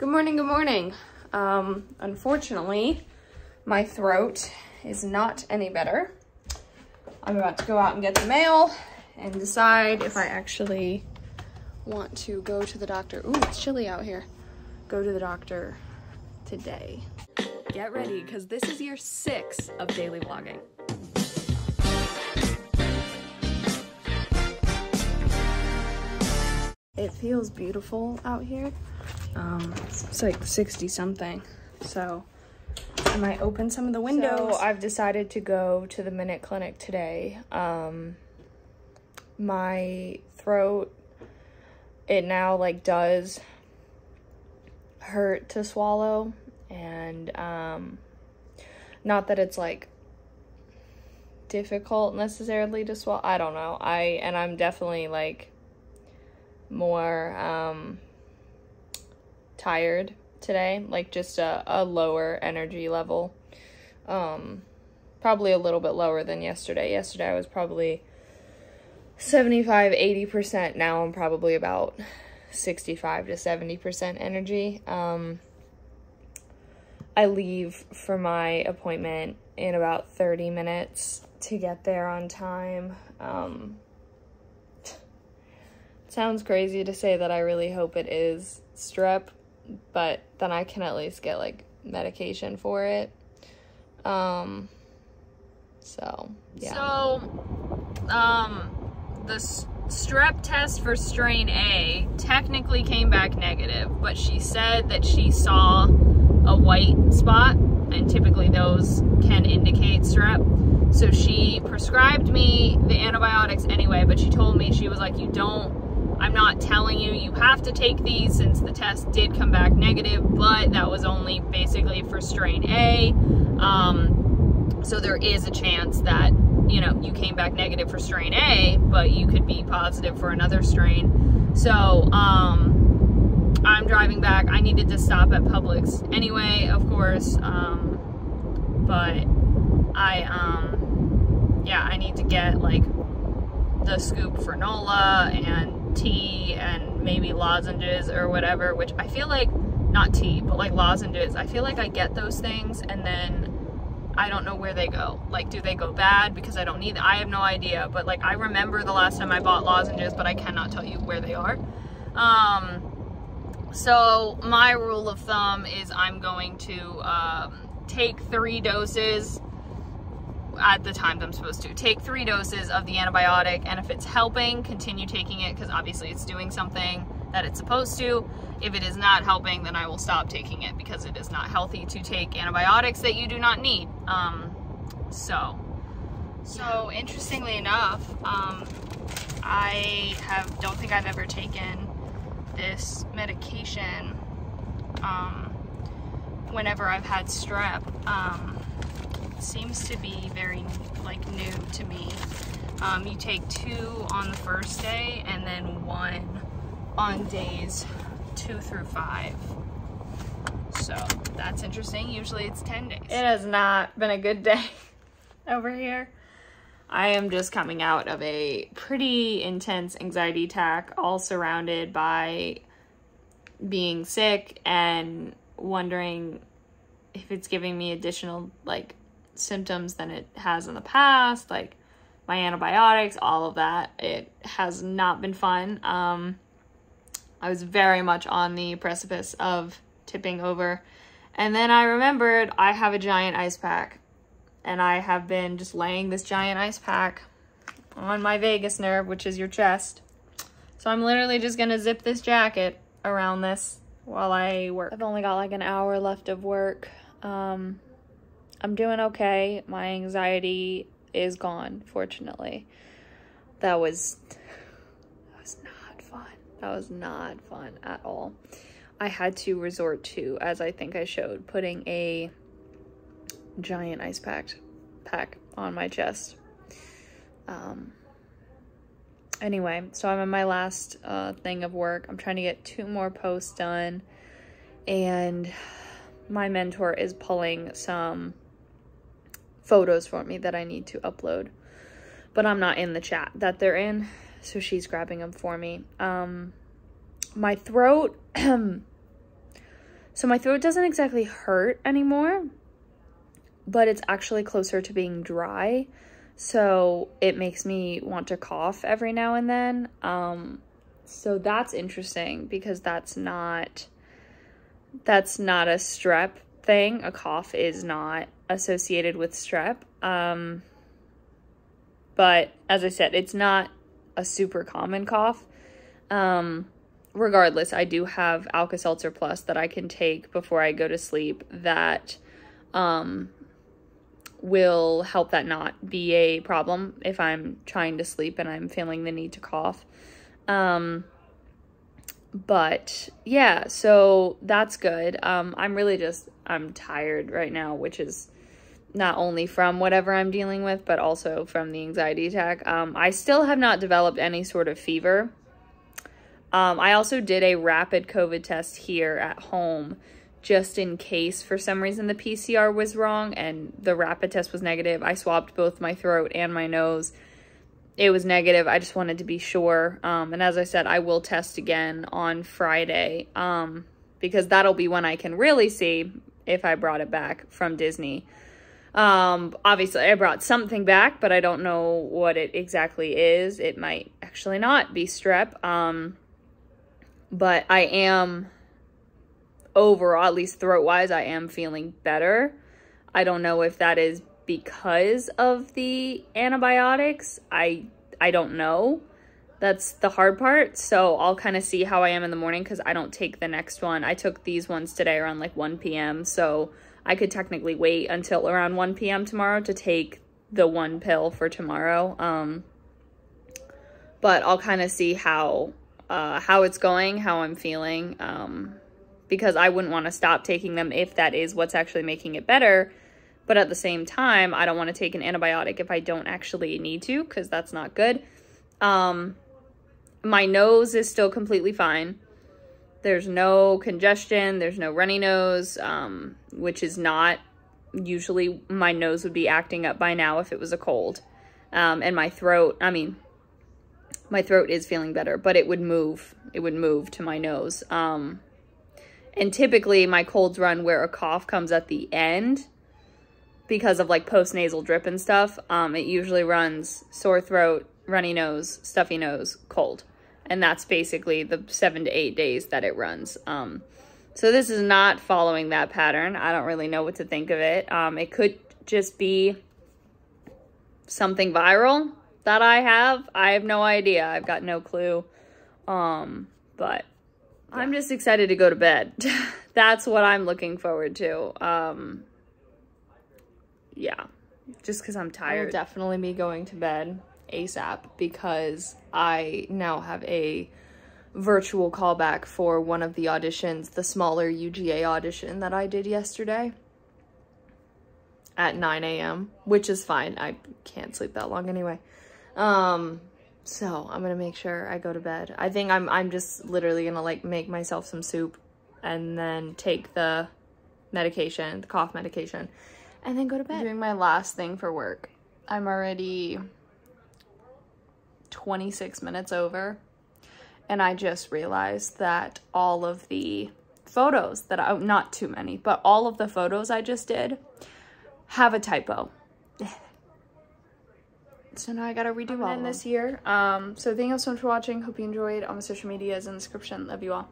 Good morning, good morning. Unfortunately, my throat is not any better. I'm about to go out and get the mail and decide if I actually want to go to the doctor. Ooh, it's chilly out here. Go to the doctor today. Get ready, because this is year 6 of daily vlogging. It feels beautiful out here. It's like 60 something, so I might open some of the windows. So I've decided to go to the Minute Clinic today. My throat, it now like does hurt to swallow, and not that it's like difficult necessarily to swallow. I don't know. I'm definitely like more tired today, like just a lower energy level, probably a little bit lower than yesterday. Yesterday I was probably 75-80%. Now I'm probably about 65 to 70% energy. I leave for my appointment in about 30 minutes to get there on time. Sounds crazy to say that I really hope it is strep, but then I can at least get like medication for it. So yeah. So the strep test for strain A technically came back negative, but she said that she saw a white spot, and typically those can indicate strep. So she prescribed me the antibiotics anyway, but she told me, she was like, I'm not telling you, you have to take these since the test did come back negative, but that was only basically for strain A. So there is a chance that, you know, you came back negative for strain A, but you could be positive for another strain. So, I'm driving back. I needed to stop at Publix anyway, of course. But I need to get like the scoop for Nola and tea and maybe lozenges or whatever, which I feel like, not tea, but like lozenges, I feel like I get those things and then I don't know where they go. Like, do they go bad because I don't need them? I have no idea, but like I remember the last time I bought lozenges, but I cannot tell you where they are. So my rule of thumb is I'm going to take 3 doses at the times I'm supposed to. Take 3 doses of the antibiotic, and if it's helping, continue taking it, because obviously it's doing something that it's supposed to. If it is not helping, then I will stop taking it, because it is not healthy to take antibiotics that you do not need. So interestingly enough, I don't think I've ever taken this medication whenever I've had strep. Seems to be very like new to me. You take 2 on the first day and then 1 on days 2 through 5. So that's interesting. Usually it's 10 days. It has not been a good day over here. I am just coming out of a pretty intense anxiety attack, all surrounded by being sick and wondering if it's giving me additional like symptoms than it has in the past, like my antibiotics, all of that. It has not been fun. I was very much on the precipice of tipping over, and then I remembered I have a giant ice pack, and I have been just laying this giant ice pack on my vagus nerve, which is your chest. So I'm literally just gonna zip this jacket around this while I work. I've only got like an hour left of work. I'm doing okay. My anxiety is gone, fortunately. That was not fun. That was not fun at all. I had to resort to, as I think I showed, putting a giant ice pack on my chest. Anyway, so I'm in my last thing of work. I'm trying to get 2 more posts done, and my mentor is pulling some photos for me that I need to upload, but I'm not in the chat that they're in, so she's grabbing them for me. My throat So my throat doesn't exactly hurt anymore, but it's actually closer to being dry. So it makes me want to cough every now and then. So that's interesting because that's not a strep thing. A cough is not associated with strep. But as I said, it's not a super common cough. Regardless, I do have Alka-Seltzer Plus that I can take before I go to sleep that will help that not be a problem if I'm trying to sleep and I'm feeling the need to cough. But yeah, so that's good. I'm tired right now, which is not only from whatever I'm dealing with, but also from the anxiety attack. I still have not developed any sort of fever. I also did a rapid COVID test here at home just in case for some reason the PCR was wrong and the rapid test was negative. I swabbed both my throat and my nose. It was negative. I just wanted to be sure. And as I said, I will test again on Friday because that'll be when I can really see if I brought it back from Disney. Obviously I brought something back, but I don't know what it exactly is. It might actually not be strep. But I am overall, at least throat-wise, I am feeling better. I don't know if that is because of the antibiotics. I don't know. That's the hard part. So I'll kind of see how I am in the morning because I don't take the next one. I took these ones today around like 1 p.m. So I could technically wait until around 1 p.m. tomorrow to take the one pill for tomorrow. But I'll kind of see how it's going, how I'm feeling, because I wouldn't want to stop taking them if that is what's actually making it better. But at the same time, I don't want to take an antibiotic if I don't actually need to, because that's not good. My nose is still completely fine. There's no congestion. There's no runny nose, which is not usually my nose would be acting up by now if it was a cold. And my throat, my throat is feeling better, but it would move. It would move to my nose. And typically my colds run where a cough comes at the end because of like post-nasal drip and stuff. It usually runs sore throat, runny nose, stuffy nose, cold. And that's basically the 7 to 8 days that it runs. So this is not following that pattern. I don't really know what to think of it. It could just be something viral that I have no idea. I've got no clue. But I'm just excited to go to bed. That's what I'm looking forward to. Yeah, just because I'm tired. I will definitely be going to bed ASAP because I now have a virtual callback for one of the auditions, the smaller UGA audition that I did yesterday at 9 a.m., which is fine. I can't sleep that long anyway. So I'm gonna make sure I go to bed. I think I'm just literally gonna like make myself some soup and then take the medication, the cough medication, and then go to bed. I'm doing my last thing for work. I'm already 26 minutes over, and I just realized that all of the photos that not too many, but all of the photos I just did have a typo. So now I gotta redo all of them. This here. So thank you so much for watching. Hope you enjoyed. All my social media is in the description. Love you all.